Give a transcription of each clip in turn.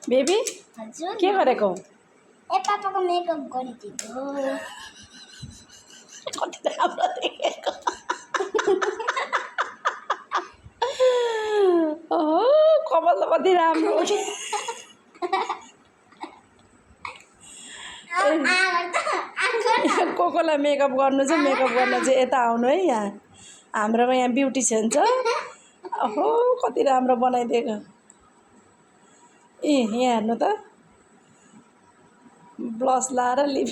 baby हजुर के गरेको ए पापाको मेकअप गरिदिएको कति राम्रो देखेको ओहो कपाल त कति राम्रो कोकोलाई मेकअप गर्नु चाहिँ यता आउनु है यहाँ हाम्रोमा यहाँ ब्युटिसियन छ ओहो कति राम्रो बनाइदिएको ए यहाँ हेर्नु त ब्लस लाएर लिप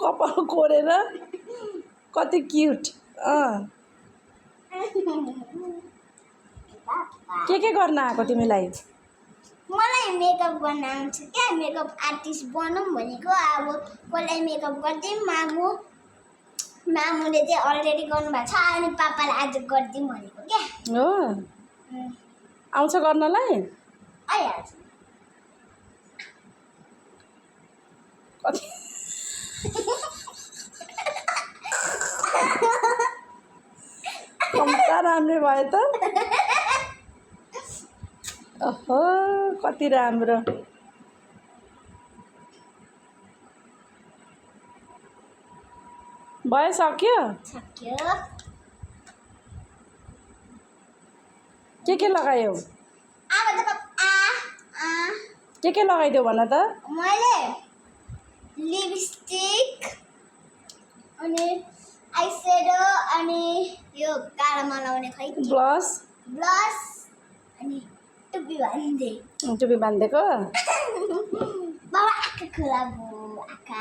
कपाल कोरेर कति क्युट के गर्न आएको तिमीलाई मलाई मेकअप गर्न आउँछ क्या मेकअप आर्टिस्ट बनौँ भनेको अब कसलाई मेकअप गरिदिउँ मामुले चाहिँ अलरेडी गर्नुभएको छ अनि पापालाई आज गरिदिउँ भनेको क्या हो आउँछ गर्नलाई आइहाल्छ कति कम्ता राम्रो भयो त ओहो कति राम्रो भयो सक्यो सक्यो के लगायौ अब त के लगाइदेऊ भन त मैले लिपस्टिक अनि आइसेडो अनि यो गालामा लगाउने खै ब्लस अनि टुप्पी बाँधिदिए टुपी बाँधिदिएको बाबा आँखा खुला भयो आँखा